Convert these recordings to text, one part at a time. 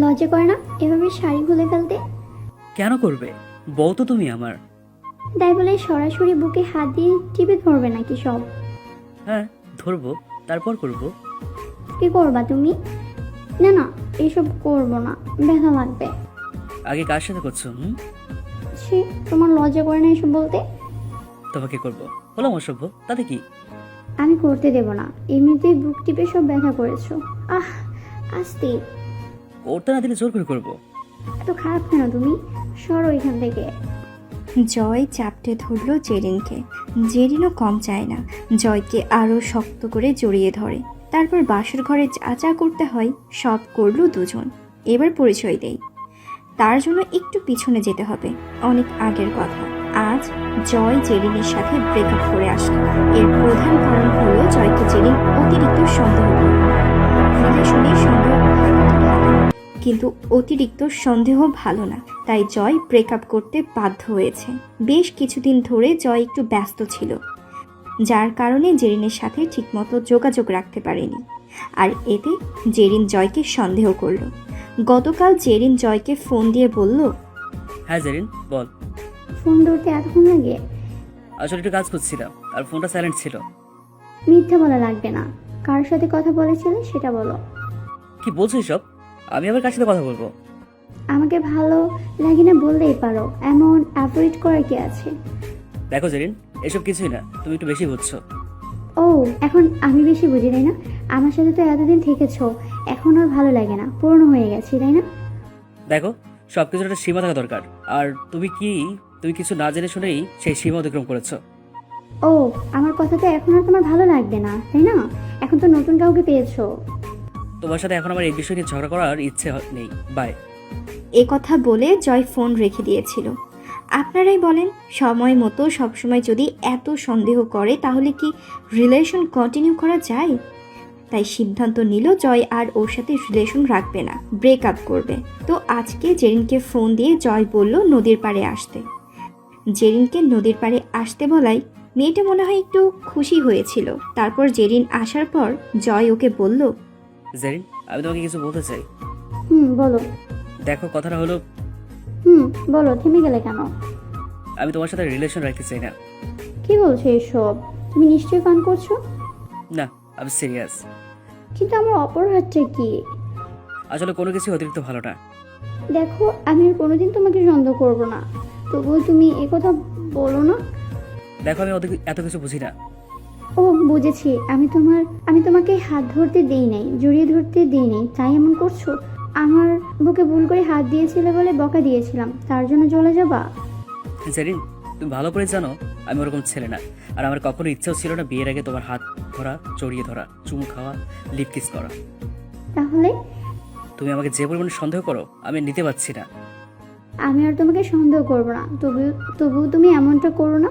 লজ্জা করে না এভাবে শাড়ি খুলে ফেলতে? কেন করবে? বউ তো তুমি আমার। তাই বলে সরাসরি বুকে হাত দিয়ে টিপে ধরবে নাকি সব? হ্যাঁ, ধরবো, তারপর করব। কি করবা তুমি? না না, এসব করবো না, ব্যথা লাগবে। আগে কার সাথে করছো? সে তোমার লজ্জা করে না এসব বলতে? তোমাকে করব, হলাম অসভ্য, তাতে কি? আমি করতে দেব না, এমনিতেই বুক টিপে সব ব্যথা করেছো। আহ, আস্তে। করতে না দিলে জোর করে করবো। এত খারাপ কেন তুমি? সরো এখান থেকে। জয় চাপটে ধরল জেরিনকে। জেরিনও কম চায় না, জয়কে আরও শক্ত করে জড়িয়ে ধরে। তারপর বাসর ঘরে যা যা করতে হয় সব করলো দুজন। এবার পরিচয় দেই। তার জন্য একটু পিছনে যেতে হবে, অনেক আগের কথা। আজ জয় জেরিনের সাথে ব্রেকআপ করে আসলো। এর প্রধান কারণ হলো জয়কে জেরিন অতিরিক্ত সন্দেহ করল। রিলেশনে সন্দেহ ভালো, কিন্তু অতিরিক্ত সন্দেহ ভালো না। তাই জয় ব্রেকআপ করতে বাধ্য হয়েছে। বেশ কিছুদিন ধরে জয় একটু ব্যস্ত ছিল, যার কারণে জেরিনের সাথে ঠিকমতো যোগাযোগ রাখতে পারেনি। আর এতে জেরিন জয়কে সন্দেহ করল। গতকাল জেরিন জয়কে ফোন দিয়ে বলল, হ্যাঁ জেরিন, বল। ফোন ধরতে এতক্ষণ লাগে? আসলে একটু কাজ করছিলাম আর ফোনটা সাইলেন্ট ছিল। মিথ্যা বলা লাগবে না, কার সাথে কথা বলেছিলে সেটা বলো। কি বলছো সব? আমি আবার কার সাথে কথা বলবো? আমাকে ভালো লাগে না বললেই পারো, এমন অ্যাভয়েড করার কি আছে? দেখো জেরিন, এসব কিছুই না, তুমি একটু বেশি বুঝছো। ও, এখন আমি বেশি বুঝি তাই না? আমার সাথে তো এতদিন থেকেছো, এখন আর ভালো লাগে না, পুরনো হয়ে গেছি তাই না? দেখো, সব কিছুর একটা সীমা থাকা দরকার। আর তুমি কিছু না জেনে শুনেই সেই সীমা অতিক্রম করেছো। ও, আমার কথা তো এখন আর তোমার ভালো লাগবে না তাই না? এখন তো নতুন কাউকে পেয়েছো। তোমার সাথে এখন আমার এই বিষয় নিয়ে ঝগড়া করার ইচ্ছে নেই। বাই। এ কথা বলে জয় ফোন রেখে দিয়েছিল। আপনারাই বলেন, সময় মতো সবসময় যদি এত সন্দেহ করে তাহলে কি রিলেশন কন্টিনিউ করা যায়? তাই সিদ্ধান্ত নিল জয় আর ওর সাথে রিলেশন রাখবে না, ব্রেকআপ করবে। তো আজকে জেরিনকে ফোন দিয়ে জয় বলল নদীর পাড়ে আসতে। জেরিনকে নদীর পাড়ে আসতে বলায় মেয়েটা মনে হয় একটু খুশি হয়েছিল। তারপর জেরিন আসার পর জয় ওকে বলল, জেরিন, আমি তোমাকে কিছু বলতে চাই। বলো। দেখো, কথাটা হলো, বলো, থেমে গেলে কেন? আমি তোমার সাথে রিলেশন রাখতে চাই না। কি বলছো এসব? তুমি নিশ্চয়ই পান করছো? না, আমি সিরিয়াস। কিন্তু আমার অপরাধটা কি? আসলে কোনো কিছু অতিরিক্ত ভালো না। দেখো, আমি আর কোনোদিন তোমাকে সন্দেহ করব না, তবুও তুমি এ কথা বলো না। দেখো, আমি এত কিছু বুঝি না। ও, বুঝেছি। আমি তোমাকে হাত ধরতে দেই নাই, জড়িয়ে ধরতে দেই নাই, তাই এমন করছো? আমার বুকে ভুল করে হাত দিয়েছিলে বলে বকা দিয়েছিলাম, তার জন্য চলে যাবা? জেরিন, তুমি ভালো করে জানো আমি ওরকম ছেলে না। আর আমার কখনো ইচ্ছেও ছিল না বিয়ের আগে তোমার হাত ধরা, জড়িয়ে ধরা, চুমু খাওয়া, লিপ কিস করা। তাহলে? তুমি আমাকে যে পরিমাণে সন্দেহ করো আমি নিতে পারছি না। আমি আর তোমাকে সন্দেহ করব না, তবুও তুমি এমনটা করো না।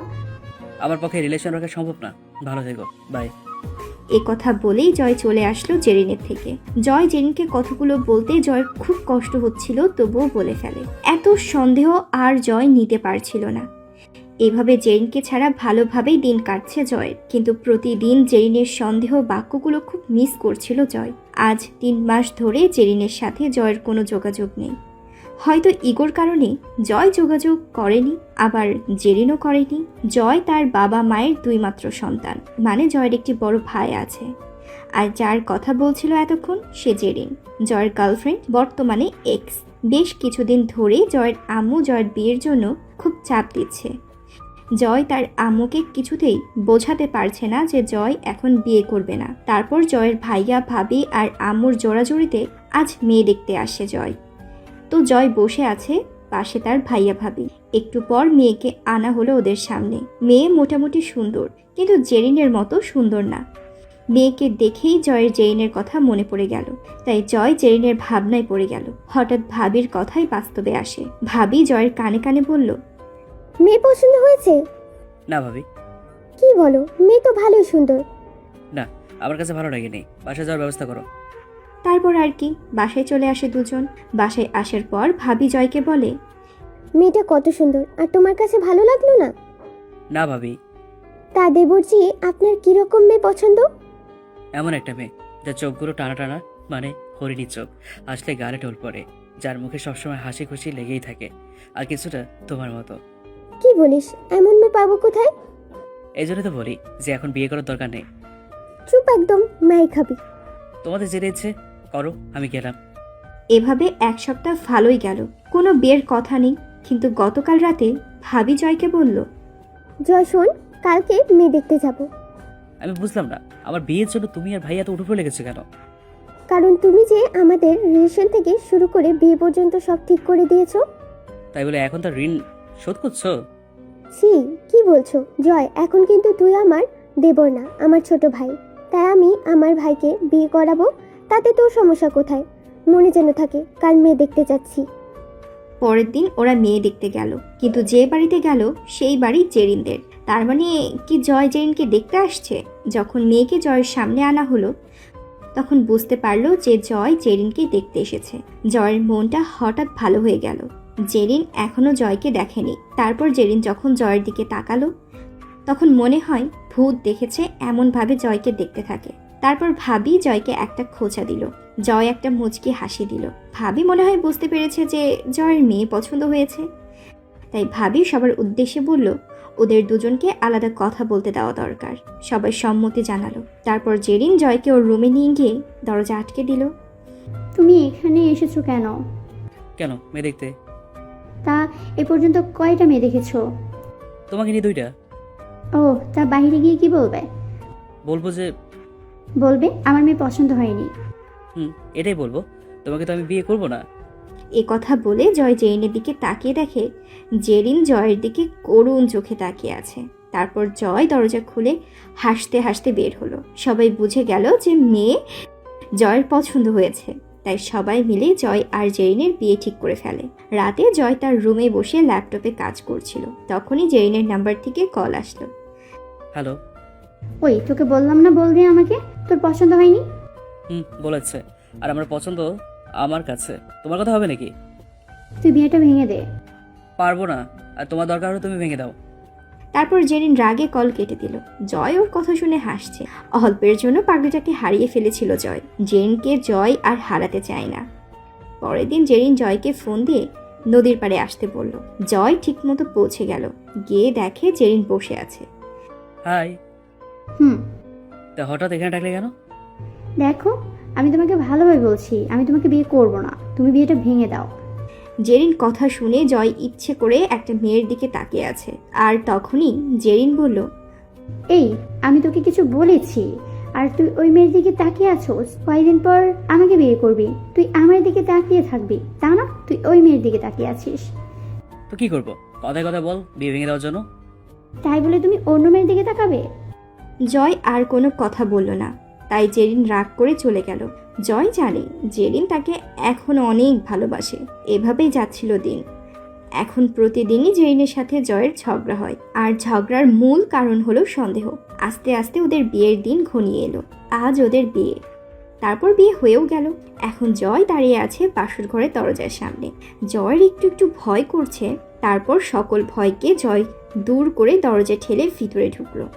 আমার পক্ষে রিলেশন রাখা সম্ভব না। ভালো থেকো, বাই। এ কথা বলেই জয় চলে আসলো জেরিনের থেকে। জয় জেরিনকে কথাগুলো বলতে জয়ের খুব কষ্ট হচ্ছিল, তবুও বলে ফেলে। এত সন্দেহ আর জয় নিতে পারছিল না। এভাবে জেরিনকে ছাড়া ভালোভাবেই দিন কাটছে জয়ের, কিন্তু প্রতিদিন জেরিনের সন্দেহ বাক্যগুলো খুব মিস করছিল জয়। আজ 3 মাস ধরে জেরিনের সাথে জয়ের কোনো যোগাযোগ নেই। হয়তো ইগোর কারণে জয় যোগাযোগ করেনি, আবার জেরিনও করেনি। জয় তার বাবা মায়ের 2 মাত্র সন্তান, মানে জয়ের একটি বড় ভাই আছে। আর যার কথা বলছিল এতক্ষণ সে জেরিন, জয়ের গার্লফ্রেন্ড, বর্তমানে এক্স। বেশ কিছুদিন ধরে জয়ের আম্মু জয়ের বিয়ের জন্য খুব চাপ দিচ্ছে। জয় তার আম্মুকে কিছুতেই বোঝাতে পারছে না যে জয় এখন বিয়ে করবে না। তারপর জয়ের ভাইয়া ভাবি আর আম্মুর জোড়াজুড়িতে আজ মেয়ে দেখতে আসে জয়। তো জয় বসে আছে পাশে তার ভাইয়া ভাবি। একটু পর মেয়েকে আনা হলো ওদের সামনে। মেয়ে মোটামুটি সুন্দর, কিন্তু জেরিনের মতো সুন্দর না। মেয়েকে দেখেই জয়ের জেরিনের কথা মনে পড়ে গেল। তাই জয় জেরিনের ভাবনায় পড়ে গেল। হঠাৎ ভাবির কথাই বাস্তবে আসে। ভাবি জয়ের কানে কানে বলল, মেয়ে পছন্দ হয়েছে? না ভাবি। কি বলো, মেয়ে তো ভালোই সুন্দর। না, আমার কাছে ভালো লাগেনি। বাসায় যাওয়ার ব্যবস্থা করো। তারপর আর কি, বাসায় চলে আসে দুজন। বাসায় আসার পর ভাবি জয়কে বলে, মেয়েটা কত সুন্দর, আর তোমার কাছে ভালো লাগলো না? না ভাবি। তা দেবরজি, আপনার কিরকম মেয়ে পছন্দ? এমন একটা মেয়ে যার চোখগুলো টানা টানা, মানে হরিণী চোখ, হাসলে গালে ঢোল পড়ে, যার মুখে সবসময় হাসি খুশি লেগেই থাকে, আর কিছুটা তোমার মতো। কি বলিস, এমন মেয়ে পাবো কোথায়? এই জন্য তো বলি যে এখন বিয়ে করার দরকার নেই। চুপ একদম, মাই খাবি। তোমাদের যেতে ইচ্ছে করো, আমি গেলাম। এভাবে এক সপ্তাহ ভালোই গেল, কোনো বিয়ের কথা নেই। কিন্তু গতকাল রাতে ভাবি জয়কে বলল, জয় শোন, কালকে মেয়ে দেখতে যাব। আমি বুঝলাম না, আমার বিয়ের জন্য তুমি আর ভাইয়া তো উঠে পড়ে লেগেছো কেন? কারণ তুমি যে আমাদের রিলেশন থেকে শুরু করে বিয়ে পর্যন্ত সব ঠিক করে দিয়েছো। তাই বলে এখন তার ঋণ শোধ করছো? ছি, কি বলছো জয়? এখন কিন্তু তুই আমার দেবর না, আমার ছোট ভাই। তাই আমি আমার ভাইকে বিয়ে করাবো, তাতে তোর সমস্যা কোথায়? মনে যেন থাকে কাল মেয়ে দেখতে যাচ্ছি। পরের দিন ওরা মেয়ে দেখতে গেল, কিন্তু যে বাড়িতে গেল সেই বাড়ি জেরিনদের। তার মানে কি জয় জেরিনকে দেখতে আসছে? যখন মেয়েকে জয়ের সামনে আনা হলো তখন বুঝতে পারলো যে জয় জেরিনকে দেখতে এসেছে। জয়ের মনটা হঠাৎ ভালো হয়ে গেল। জেরিন এখনো জয়কে দেখেনি। তারপর জেরিন যখন জয়ের দিকে তাকালো তখন মনে হয় ভূত দেখেছে এমনভাবে জয়কে দেখতে থাকে। তারপর ভাবি জয়কে একটা খোঁচা দিল। জয় একটা মুচকি হাসি দিল। ভাবি মনে হয় বুঝতে পেরেছে যে জয়ের মেয়ে পছন্দ হয়েছে। তাই ভাবি সবার উদ্দেশ্যে বলল ওদের দুজনকে আলাদা কথা বলতে দেওয়া দরকার। সবাই সম্মতি জানালো। তারপর জেরিন জয়কে ওর রুমে নিয়ে গিয়ে দরজা আটকে দিল। তুমি এখানে এসেছো কেন? কেন মেয়ে দেখতে? তা এ পর্যন্ত কয়টা মেয়ে দেখেছো? তোমাকে নিয়ে 2টা। ও, তা বাইরে গিয়ে কি বলবে? বলবো যে বলবে আমার মেয়ে পছন্দ হয়নি। এটাই বলবো, তোমাকে তো আমি বিয়ে করবো না। এ কথা বলে জয় জেরিনের দিকে তাকিয়ে দেখে জেরিন জয়ের দিকে করুণ চোখে তাকিয়ে আছে। তারপর জয় দরজা খুলে হাসতে হাসতে বের হলো। সবাই বুঝে গেল যে মেয়ে জয়ের পছন্দ হয়েছে। তাই সবাই মিলে জয় আর জেরিনের বিয়ে ঠিক করে ফেলে। রাতে জয় তার রুমে বসে ল্যাপটপে কাজ করছিল। তখনই জেরিনের নাম্বার থেকে কল আসলো। হ্যালো। ওই, তোকে বললাম না বলবি আমাকে? তোর পছন্দ হয়নি? বলেছে, আর আমার পছন্দ আমার কাছে। তোমার কথা হবে নাকি? তুই বিয়েটা ভেঙে দে। পারবো না, আর তোমার দরকার হলে তুমি ভেঙে দাও। তারপর জেরিন রাগে কল কেটে দিল। জয় ওর কথা শুনে হাসছে। অল্পের জন্য পাগলিটাকে হারিয়ে ফেলেছিল জয়। জেরিনকে জয় আর হারাতে চায় না। পরের দিন জেরিন জয়কে ফোন দিয়ে নদীর পাড়ে আসতে বলল। জয় ঠিকমতো পৌঁছে গেল। গিয়ে দেখে জেরিন বসে আছে। হাই। হুম। তা হঠাৎ এখানে ডাকলে কেন? দেখো, আমি তোমাকে ভালোভাবে বলছি, আমি তোমাকে বিয়ে করব না। তুমি বিয়েটা ভেঙে দাও। জেরিন কথা শুনে জয় ইচ্ছে করে একটা মেয়ের দিকে তাকিয়ে আছে। আর তখনই জেরিন বলল, এই, আমি তোকে কিছু বলেছি আর তুই ওই মেয়ের দিকে তাকিয়ে আছোস? কয়েকদিন পর আমাকে বিয়ে করবি, তুই আমার দিকে তাকিয়ে থাকবি তা না? তুই ওই মেয়ের দিকে তাকিয়ে আছিস। তো কি করবো? কথায় কথা বল বিয়ে ভেঙে দেওয়ার জন্য। তাই বলে তুমি অন্য মেয়ের দিকে তাকাবে? জয় আর কোনো কথা বলল না। তাই জেরিন রাগ করে চলে গেল। জয় জানে জেরিন তাকে এখন অনেক ভালোবাসে। এভাবেই যাচ্ছিল দিন। এখন প্রতিদিনই জেরিনের সাথে জয়ের ঝগড়া হয়। আর ঝগড়ার মূল কারণ হলো সন্দেহ। আস্তে আস্তে ওদের বিয়ের দিন ঘনিয়ে এলো। আজ ওদের বিয়ে। তারপর বিয়ে হয়েও গেল। এখন জয় দাঁড়িয়ে আছে বাসর ঘরের দরজার সামনে। জয়ের একটু একটু ভয় করছে। তারপর সকল ভয়কে জয় দূর করে দরজা ঠেলে ভিতরে ঢুকলো।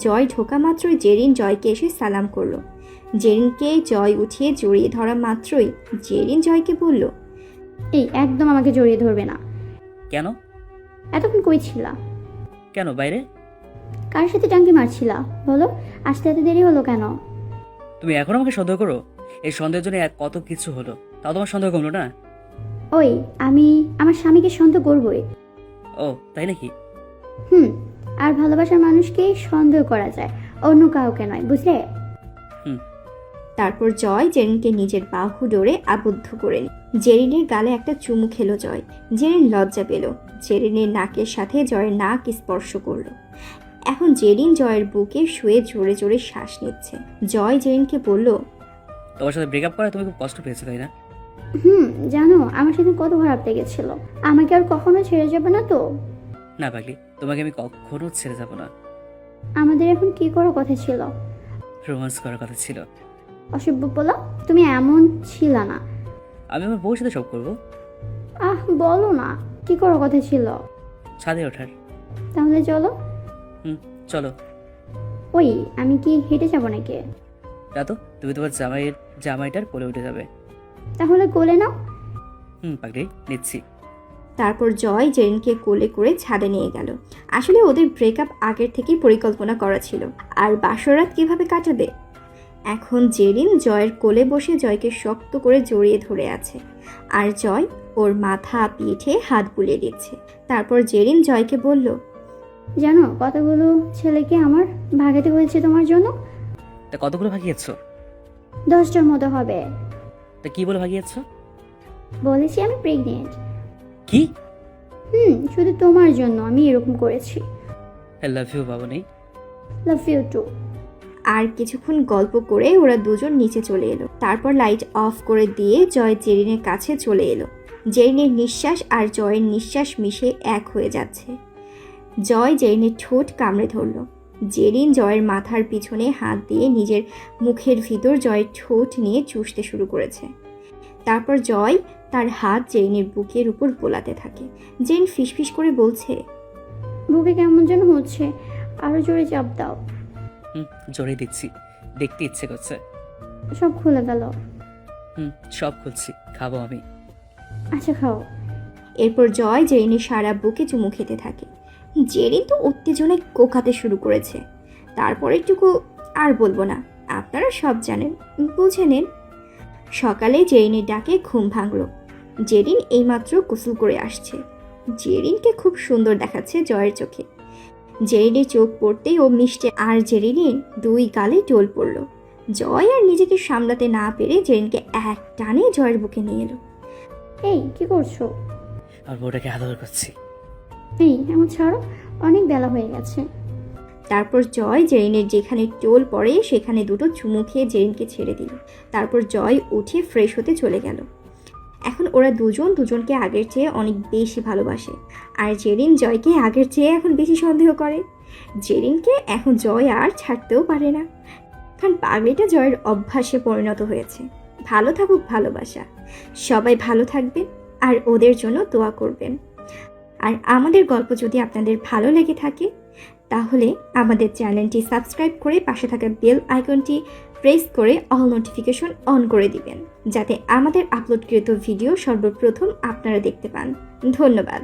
জয় ঢোকা মাত্রই জেরিন জয়কে এসে সালাম করলো। জেরিনকে জয় উঠিয়ে জড়িয়ে ধরা মাত্রই জেরিন জয়কে বলল, এই, একদম আমাকে জড়িয়ে ধরবে না। কেন? এতক্ষণ কই ছিলা? কেন বাইরে? কার সাথে টাঙ্কি মারছিলা বলো? আসতে এত দেরি হলো কেন? তুমি এখন আমাকে সন্দেহ করো? এই সন্দেহের জন্য কত কিছু হলো, তাও তোমার সন্দেহ কমলো না? ওই, আমি আমার স্বামীকে সন্দেহ করবই। ও তাই নাকি? আর ভালোবাসার মানুষকে সন্দেহ করা যায়, অন্য কাউকে নয়, বুঝলে? তারপর জয় জেরিনকে নিজের বাহু ডোরে আবদ্ধ করে জেরিনের গালে একটা চুমু খেলো জয়। জেরিন লজ্জা পেল। জেরিনের নাকের সাথে জয়ের নাক স্পর্শ করলো। এখন জেরিন জয়ের বুকে শুয়ে জোরে জোরে শ্বাস নিচ্ছে। জয় জেরিনকে বলল, তোমার সাথে ব্রেকআপ করে তুমি খুব কষ্ট পেয়েছো তাই না? জানো আমার সাথে কত খারাপ লেগেছিল। আমাকে আর কখনো ছেড়ে যাবে না তো? না পাগলি, তোমাকে আমি কখনো ছেড়ে যাবো না। আমাদের এখন কি করার কথা ছিল? রোমান্স করার কথা ছিল। অসভ্য বলো, তুমি এমন ছিল না। আমি আমার বউর সাথে সব করবো। বলো না, কি করার কথা ছিল? ছাদে ওঠার। তাহলে চলো। চলো। ওই, আমি কি হেঁটে যাবো নাকি? না তো, তুমি তোমার জামাইয়ের জামাইটার কোলে উঠে যাবে। তাহলে কোলে নাও। পাগড়ি নিচ্ছি। তারপর জয় জেরিনকে কোলে করে ছাদে নিয়ে গেল। আসলে ওদের ব্রেকআপ আগের থেকেই পরিকল্পনা করা ছিল, আর বাসরাত কিভাবে কাটাবে। এখন জেরিন জয়ের কোলে বসে জয়কে শক্ত করে জড়িয়ে ধরে আছে, আর জয় ওর মাথা পিঠে হাত বুলিয়ে দিচ্ছে। তারপর জেরিন জয়কে বলল, জানো কতগুলো ছেলেকে আমার ভাগাতে হয়েছে তোমার জন্য? তা কতগুলো ভাগিয়েছ? 10টার মতো হবে। তা কি বলে ভাগিয়েছ? বলেছি আমি প্রেগনেন্ট। কি? শুধু তোমার জন্য আমি এরকম করেছি। আই লাভ ইউ বাবুনি। Love you too. আর কিছুক্ষণ গল্প করে ওরা দুজন নিচে চলে এলো। তারপর লাইট অফ করে দিয়ে জয় জেরিনের কাছে চলে এলো। জেরিনের নিঃশ্বাস আর জয়ের নিঃশ্বাস মিশে এক হয়ে যাচ্ছে। জয় জেরিনের ঠোঁট কামড়ে ধরল। জেরিন জয়ের মাথার পিছনে হাত দিয়ে নিজের মুখের ভিতর জয়ের ঠোঁট নিয়ে চুষতে শুরু করেছে। তারপর জয় তার হাত জেরিনের বুকের উপর বোলাতে থাকে। জেরিন ফিসফিস করে বলছে, বুকে কেমন যেন হচ্ছে, আরো জোরে চাপ দাও। জড়িয়ে দিচ্ছি, দেখতে ইচ্ছে করছে। সব খুলে গেল। সব খুলছি, খাবো আমি। আচ্ছা খাও। এরপর জয় জেরিনের সারা বুকে চুমু খেতে থাকে। জেরিন তো উত্তেজনায় কোকাতে শুরু করেছে। তারপর একটুকু আর বলবো না, আপনারা সব জানেন, বুঝে নেন। সকালে জেরিনের ডাকে ঘুম ভাঙল। জেরিন এইমাত্র গোসল করে আসছে। জেরিনকে খুব সুন্দর দেখাচ্ছে জয়ের চোখে। জেরিনের চোখ পড়তেই ও মিষ্টি, আর জেরিনের দুই গালে টোল পড়ল। জয় আর নিজেকে সামলাতে না পেরে জেরিনকে এক টানে জয়ের বুকে নিয়ে এলো। এই কি করছো? আর বউটাকে আদর করছি। এই এমন ছাড়ো, অনেক বেলা হয়ে গেছে। তারপর জয় জেরিনের যেখানে টোল পড়ে সেখানে দুটো চুমু খেয়ে জেরিনকে ছেড়ে দিল। তারপর জয় উঠে ফ্রেশ হতে চলে গেল। এখন ওরা দুজন দুজনকে আগের চেয়ে অনেক বেশি ভালোবাসে, আর জেরিন জয়কে আগের চেয়ে এখন বেশি সন্দেহ করে। জেরিনকে এখন জয় আর ছাড়তেও পারে না, কারণ পাগলিটা জয়ের অভ্যাসে পরিণত হয়েছে। ভালো থাকুক ভালোবাসা, সবাই ভালো থাকবেন আর ওদের জন্য দোয়া করবেন। আর আমাদের গল্প যদি আপনাদের ভালো লেগে থাকে তাহলে আমাদের চ্যানেলটি সাবস্ক্রাইব করে পাশে থাকা বেল আইকনটি প্রেস করে অল নোটিফিকেশন অন করে দিবেন, যাতে আমাদের আপলোডকৃত ভিডিও সর্বপ্রথম আপনারা দেখতে পান। ধন্যবাদ।